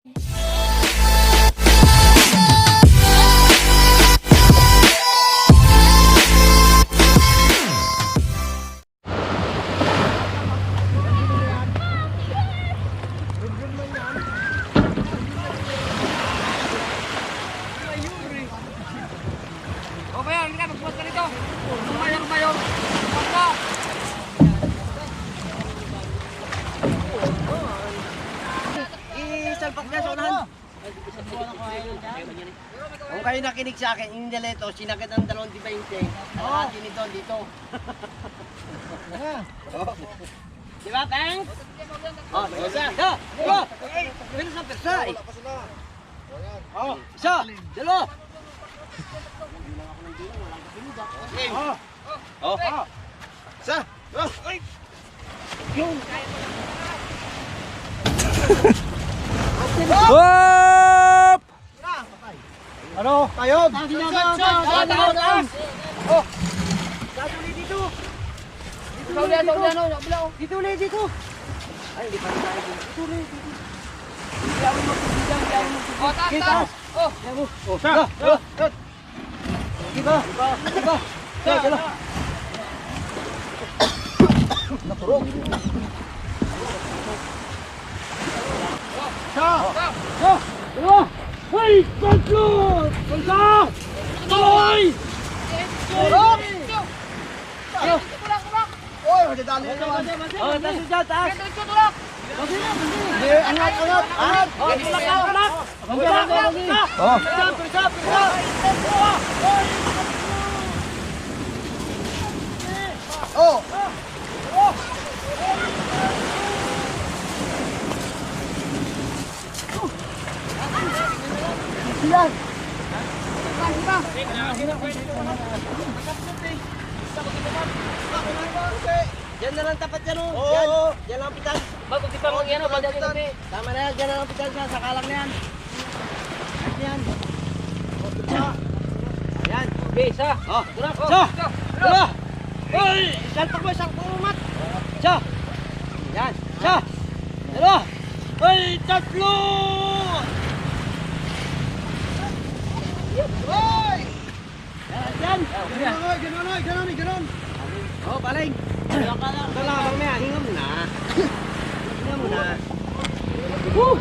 Kung kayo nakinig sa akin, yung nilito, sinagad ang 2.20. Kalahati nito dito. Di ba, Peng? Oh, isa. Dalawa. Pero sa persa eh. Oh, isa. Dalawa. Oh. Isa. Hop! Ano? Tayog. Oh. Daduli dito. Dito ulit dito. Ay, hindi pa rin tayo dito. Dito ulit dito. Hindi ako magpipigyan, hindi ako magpipigyan. Taas. Oh. Sa. Diba? Dala. Naturog. Sa. Dalawa. Hey, tatlo! Pagka! Toy! Turok! Oy, madadali na naman. Oh, taas dyan, taas. Angat. Oh. Yan. Yan na lang tapat yan oh. Yan lang pitan. Bago di pa mag-ano, pagdating. Tama na yan, yan na lang pitan sa sakalang na yan. Yan. Ayan. Okay, isa. Oh, isa. Dalawa. Oy, salpak mo isang pumat. Isa. Yan. Isa. Dalawa. Oy, tatlo. Hoy! Yan! Ganon! Oh, baling! Dalawang may hinga mo na. Hinga mo na. Woo!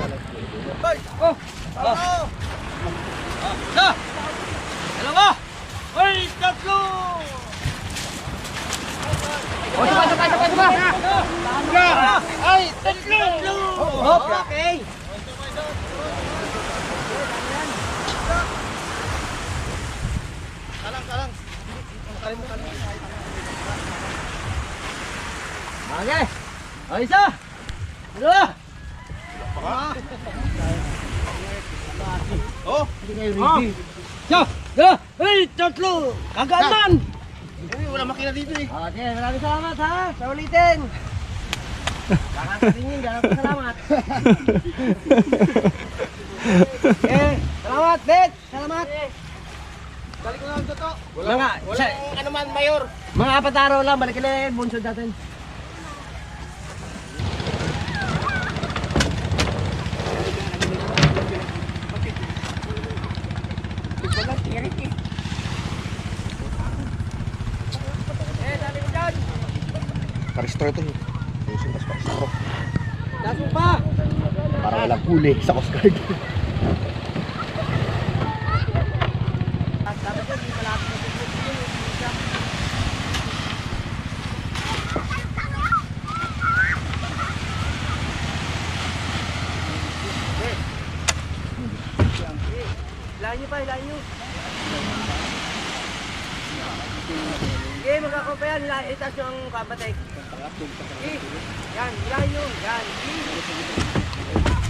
Hoy! Oh! Isa! Dalawa! Hoy! Tatlo! Oh, sabay. Ay! Tatlo! Okay! Kalang. Okay. O, isa. Dalawa. Oh. Hindi kayo ready. Isa. Dalawa. Hey, tatlo. Kagaanan. Wala makina dito eh. Okay, maraming salamat ha. Sa ulitin. Kakatatingin, maraming salamat. Salamat, Bet. Salamat. Balik ko lang ito. Walang ano man, Mayor. Mga apat araw lang, balik ulit, bunsod natin. Dali mo dyan. Paristro ito. Susunod sa paristro. Daso pa. Para walang huli sa Coast Guard. Hilahin nyo. Okay, magkakapa yan. Itas nyo ang kabatek. Yan, hilahin nyo. Yan.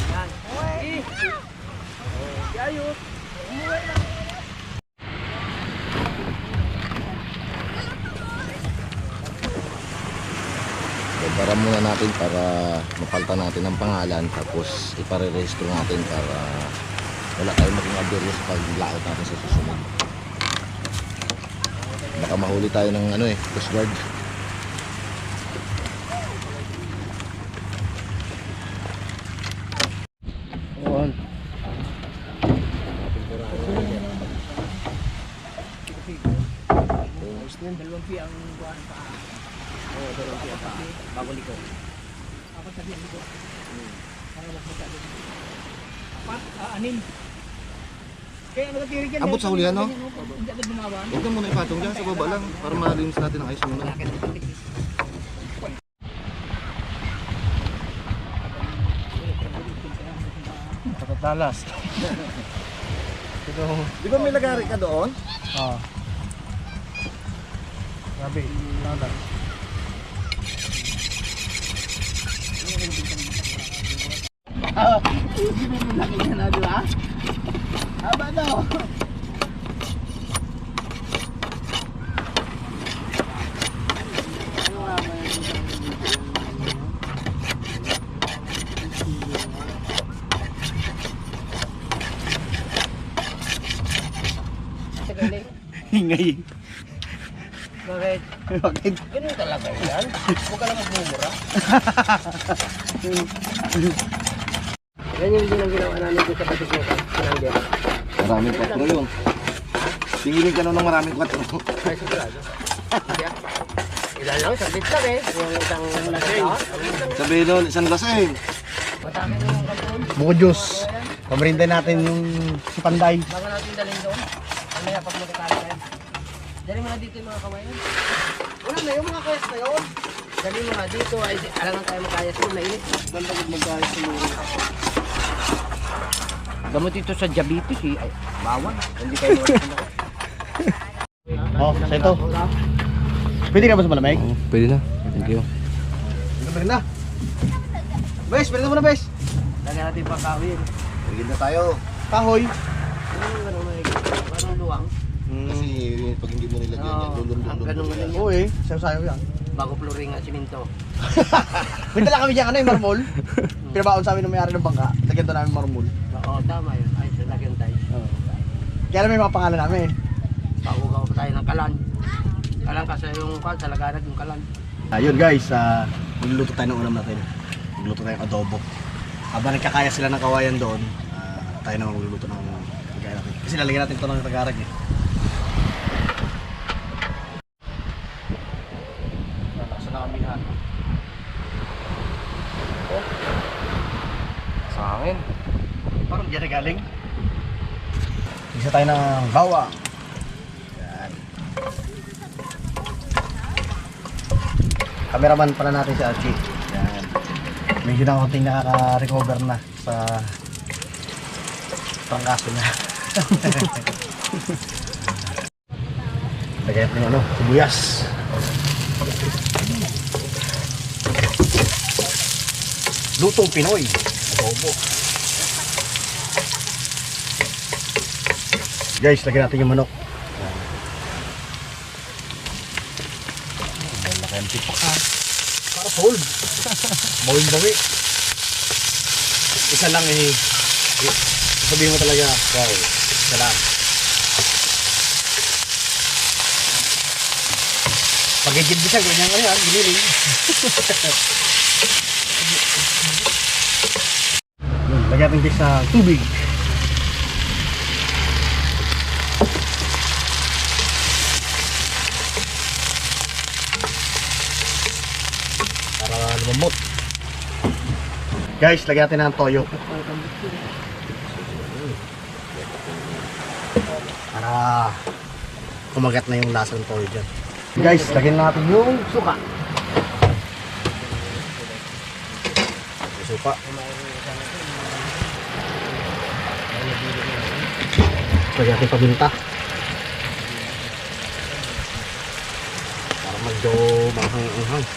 Yan. Ayos. Umuwi lang. Para muna natin para mapalitan natin ang pangalan, tapos ipare-register natin para wala tayong maging aberya sa pag-layout natin sa susunod. Baka mahuli tayo ng Coast Guard. Oo. Dalawang pi ang buwan pa. Oo, dalawang pi ang pa. Bago liko. Apat sabi ang liko. Para mas magkado. Apat, anim. Kaya nagatirig yan. Abot sa huli, ano? Hindi agad bumawa. Huwag ka muna ipatong dyan sa baba lang para malinis natin ang ice muna. Patatalas. Ito. Di ba may lagari ka doon? Ah. Grabe. Talas. Laki niya na, di ba? Haba daw. Hingay. Bakit? Bakit? Ganun talaga yan. Huwag ka lang magmumura. Yan yung din ang ginawa namin dito sa Batusukan. Sinangger. Maraming 4 yun. Tingilin ka nun ng maraming 4. Ay, sigurado. Ilan lang, sabit lang eh. Yung isang lasing. Sabihin nun, isang lasing. Matami na yung kanton. Buko juice. Pamarinda natin yung si Panday. Bago natin dalhin doon. Mamaya pag magkakain. Dali mo na dito yung mga kawayan. Wala na yung mga kayas na yun. Dali mo na dito. Ay, alam nga tayo magkayas doon. Mainit. Ganda kong magkayas sa mga. Gamot ito sa diabetes eh. Ay, bawal. Hindi kayo mawala. Oh, sa ito. Pwede ka ba sa malamig? Pwede na. Thank you. Pwede na. Bes, pwede na muna bes. Lagyan natin yung pagkawin. Pwede na tayo. Kahoy. Ganun may ganun luwang. Kasi pag hindi mo nilagyan yan, Oo, lulun-lulun. ang ganun ganun yan. Oo eh, sayo-sayo yan. Bago flooring at siminto. May dala kami dyan, ano yung marmol? Pinabaon sa amin ng may-ari ng bangka. Lagyan to namin marmol. Oo, tama yun. Ay, sa lagyan tayo. Kaya alam mo yung mga pangalan namin. Pakugaw pa tayo ng kalan. Kalan kasi yung kwan, sa laganag yung kalan. Ayun guys, magluluto tayo ng ulam natin. Magluluto tayo ng adobo. Habang nagkakaya sila ng kawayan doon, tayo naman magluluto ng pagkain natin. Kasi lalagyan natin ito ng tagarag eh. Nalaksan na kami lahat. Sa akin. Parang diyan na galing. Isa tayo ng bawang. Yan. Cameraman pala natin si Archie. Yan. Medyo na konting nakaka-recover na sa trangkaso niya. Lagyan natin yung sibuyas. Lutong Pinoy. Adobo. Guys, lagyan natin yung manok. Lagyan natin pa. Para sold. Bawin-bawi. Isa lang eh. Sabihin mo talaga, wow, isa lang. Pag-igib siya, ganyan ngayon, giniling. Lagyan natin sa tubig. Para lumamot. Guys, lagyan natin ng toyo. Para kumagat na yung lasa ng toyo dyan. Guys, lagyan natin yung suka. Yung suka. Lagyan natin paminta. Para medyo manghang-anghang.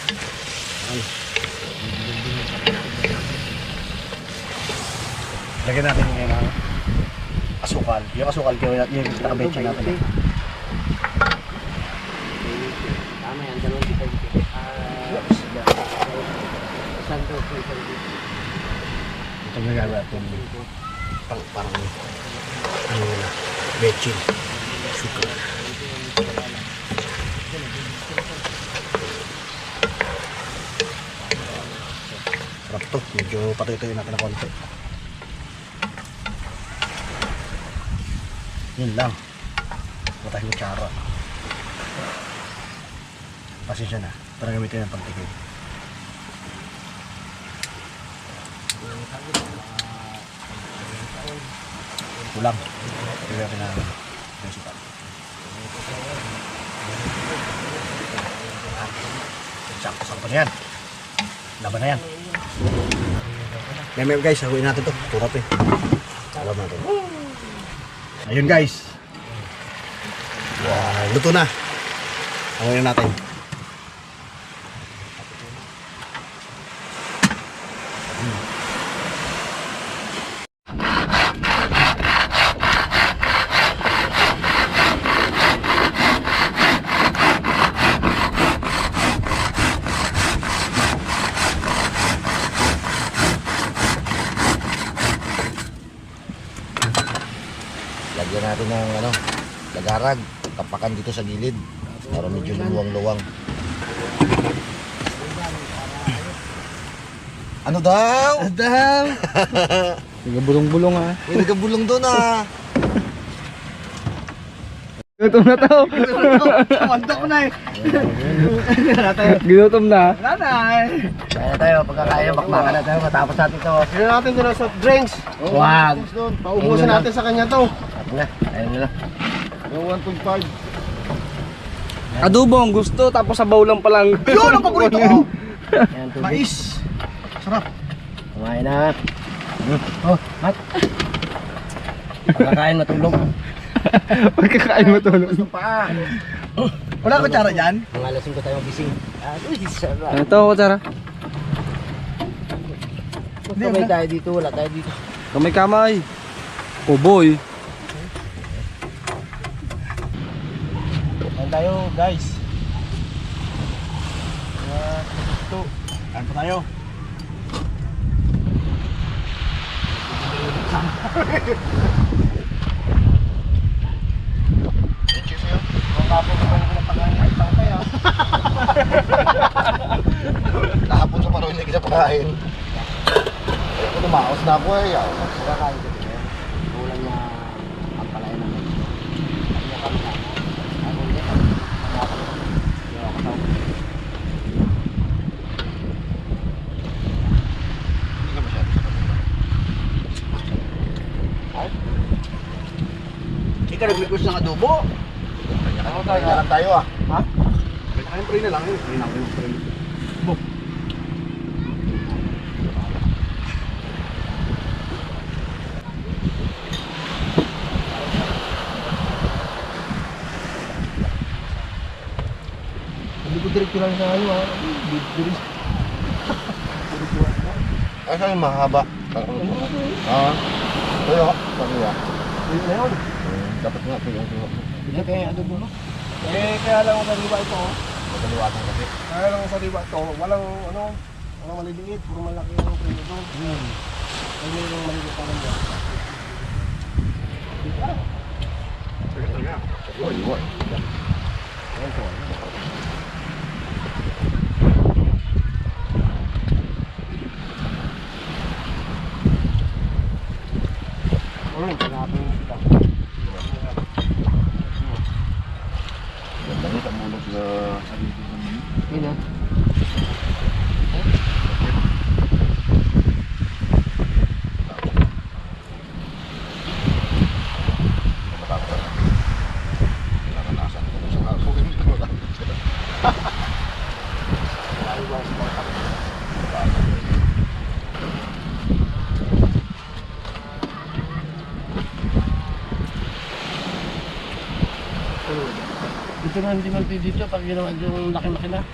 Lagyan natin yung asukal. Yung asukal, yung nakabetsa natin. Tama yan, dalawang kita dito. Isang daw po isang dito. Ito nga gagawin natin. Parang ano na, betchin. Asukal. Sarap to. Medyo patuloy natin na konti. Yun lang. Wala tayong kutsara. Pasensya na. Para gamitin ng pagtikid. Kulang. Ito yung principal. Sakto-sakto na yan. Laban na yan. Meme guys, haguin natin to. Turap eh. Alam natin. Ayun guys. Wow, luto na. Haguin na natin. Lagyan natin ng ano, lagarag, tapakan dito sa gilid para medyo luwang-luwang. Ano daw? Adam! Nagabulong-bulong ha. May nagabulong doon ah. Gutom na to. Kamanda ko na eh. Ginutom na. Wala na eh. Kaya tayo, pagkakaya, bakbakan na tayo matapos natin ito. Sino natin dyan ang soft drinks? Wag! Paubusin natin sa kanya to. Ayun na, ayun na. Yung 1.5. Adobo ang gusto, tapos sabaw lang palang. Yun ang paborito ko! Ayan, tubig. Mais! Sarap. Kumain na. Oh, Mat. Pagkakain matulog. Pagkakain mo to. Wala ko tsara dyan? Mga alas 5 tayo gising. Ay, sarap. Ano to, kutsara? Kamay tayo dito, wala tayo dito. Kamay-kamay. Oh boy. Kain tayo guys. Ito. Kain pa tayo. Kahapon sa paroon na kinapakain. Ako tumaos na ako eh. Sira kain ko din. Ulan na ang palayan naman. Ano kami na? Ako ulit. Hindi ka masyado. Ikaw nag-request ng adobo. Kanya lang tayo ah. Ha? Kain pre na lang yun. Kain ako yung pre. Bo. Hindi ko direkto lang sa ano ah. Ay, saan yung mahaba? Tuyo. Tuyo. Ayun na yun. Dapat nga tuyo. Hindi kaya adobo mo? Eh, kaya lang sa diba ito. Madaliwatan kasi. Kaya lang sa diba ito. Walang ano, walang maliliit. Puro malaki yung pre ito. Ayun yung maliliit pa lang dyan. Iwan. Ayun, pagkakapin kita. Ganda nito ang mulog sa saligid ng Yun ah. matapos. Nakanasan ko sa ako. Hindi ko lang. Ito nga hindi man dito pag ginawa yung laki-laki na.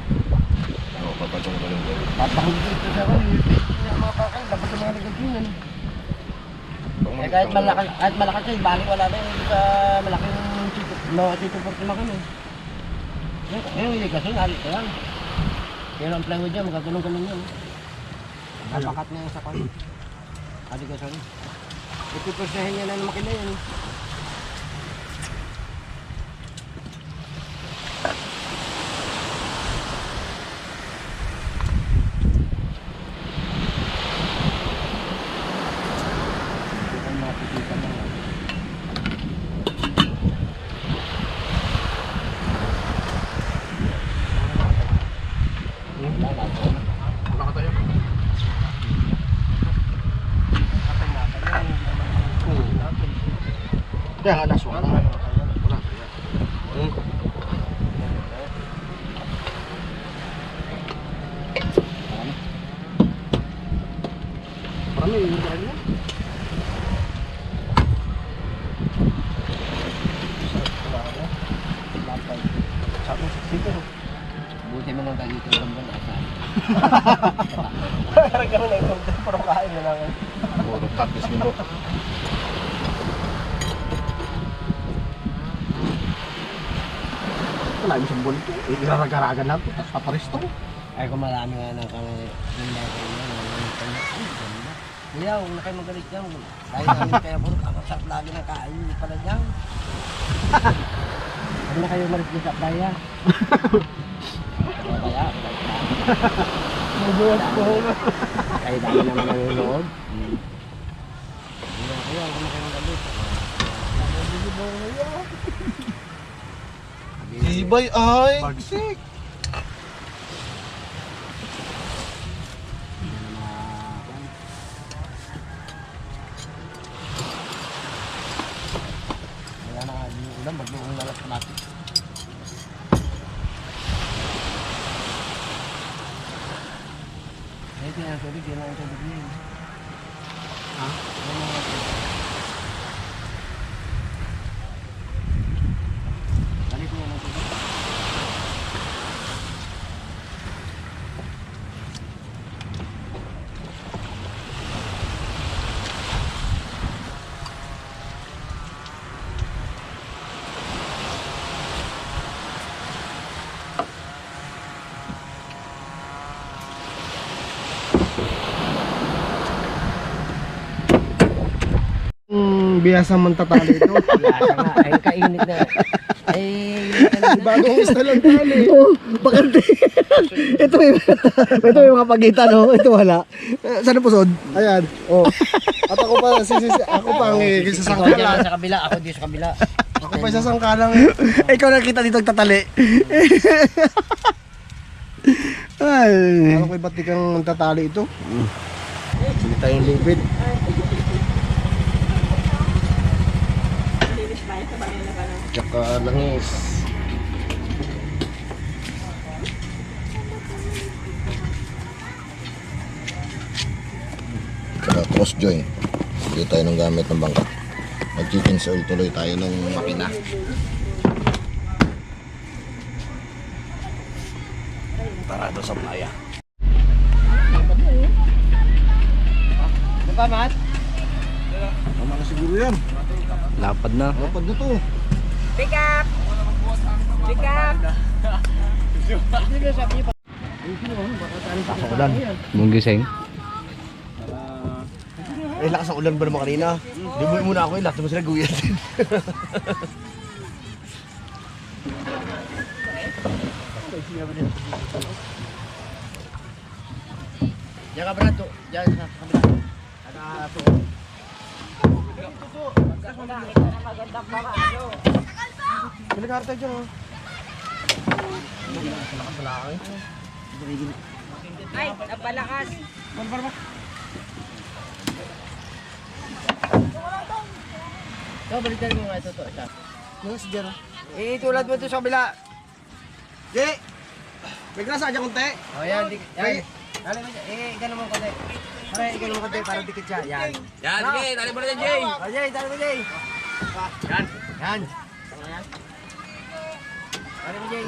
Oo, papatong ko lang doon. Papahuli dito sa akin, yung mga pakay, dapat sa mga nagagawin. Kahit malaki siya, balik wala na yung sa malaking chito. No, chito por tumakan eh. Yung kasi nalit ko lang. Pero ang plywood dyan, magkagulong-gulong yun. Napakat na yung sakon. Adi ka sorry. Ipipursahin niya na ng makina yun. Kaya nga last one. Wala. Parang may yung kain mo. Sabi mo, sito. Buti mo nang dito ng bambang asal. Parang kami na ito, parang kain na lang. Puro tapis nito. Wala yung sambol ito. Iraragaragan lang ito. Tapos paparis ito. Ay kung marami nga na kami hindi ko yan. Kuya, huwag na kayo magalit yan. Dahil namin kaya puro kakasarap lagi ng kain pala dyan. Huwag na kayo malit sa playa. Kaya, Mabuhat ko. kayo dami naman nanonood. Kuya, huwag na kayo magalit. Ibay ay. Bagsik. Wala na yung ulam, magbuong lalat sa natin. Eh, kaya ang tubig, kaya ang tubig niya. Ha? Dali ko yan ang tubig. Biyasa man tatali ito. Lasa nga, ay kainit na. Ay, Bagong isda lang tali. Oh, bakante. ito yung mga pagitan, oh. Ito wala. Saan ang pusod? Ayan. Oh. At ako pa ako pa ang ikaw isasangkalan. dyan sa kabila, ako di sa kabila. Ako pa isasangkalan. Ikaw nakita dito tatali. Ay. Ano ko ba't di kang tatali ito? Hindi tayong lubid. Tsaka langis. Tsaka cross joint. Hindi tayo nang gamit ng bangka. Mag-chicken oil tuloy tayo ng makina. Tara doon sa playa. Ano ba, Mat? Tama na siguro yan. Lapad na. Lapad na to. Pick up! Pick up! Pasok ulan. Mong gising. Eh, lakas ang ulan ba naman kanina? Limuin muna ako eh, lahat naman sila guyat din. Diyan ka ba to? Diyan sa kabila. Naka-to. Malikarte dyan oh. Ay, napalakas! So, balikan mo nga ito to. Isa. Mga si Jero. Itulad mo ito sa kabila. Jay! May grasa dyan konti. O yan, yan. Dali mo dyan. Ikano mo konti. Para ikano mo konti, para dikit siya. Yan. Yan, sige, dali mo na dyan, Jay! O Jay, dali mo Jay. Yan! Yan. Tama yan. Dali mo Jay.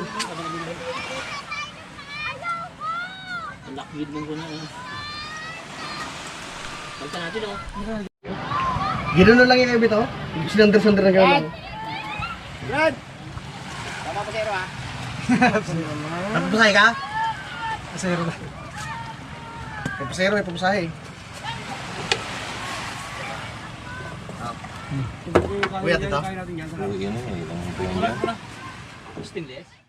Ang lakbid mong gano'n. Balikan natin, oh. Ginuno lang yung kayo bito. Silander-sander na gano'n. Brad! Tama pa zero ha. Nagpapasahe ka? Pasero na. May pasero, may papasahe. Kuya, tito. Stainless.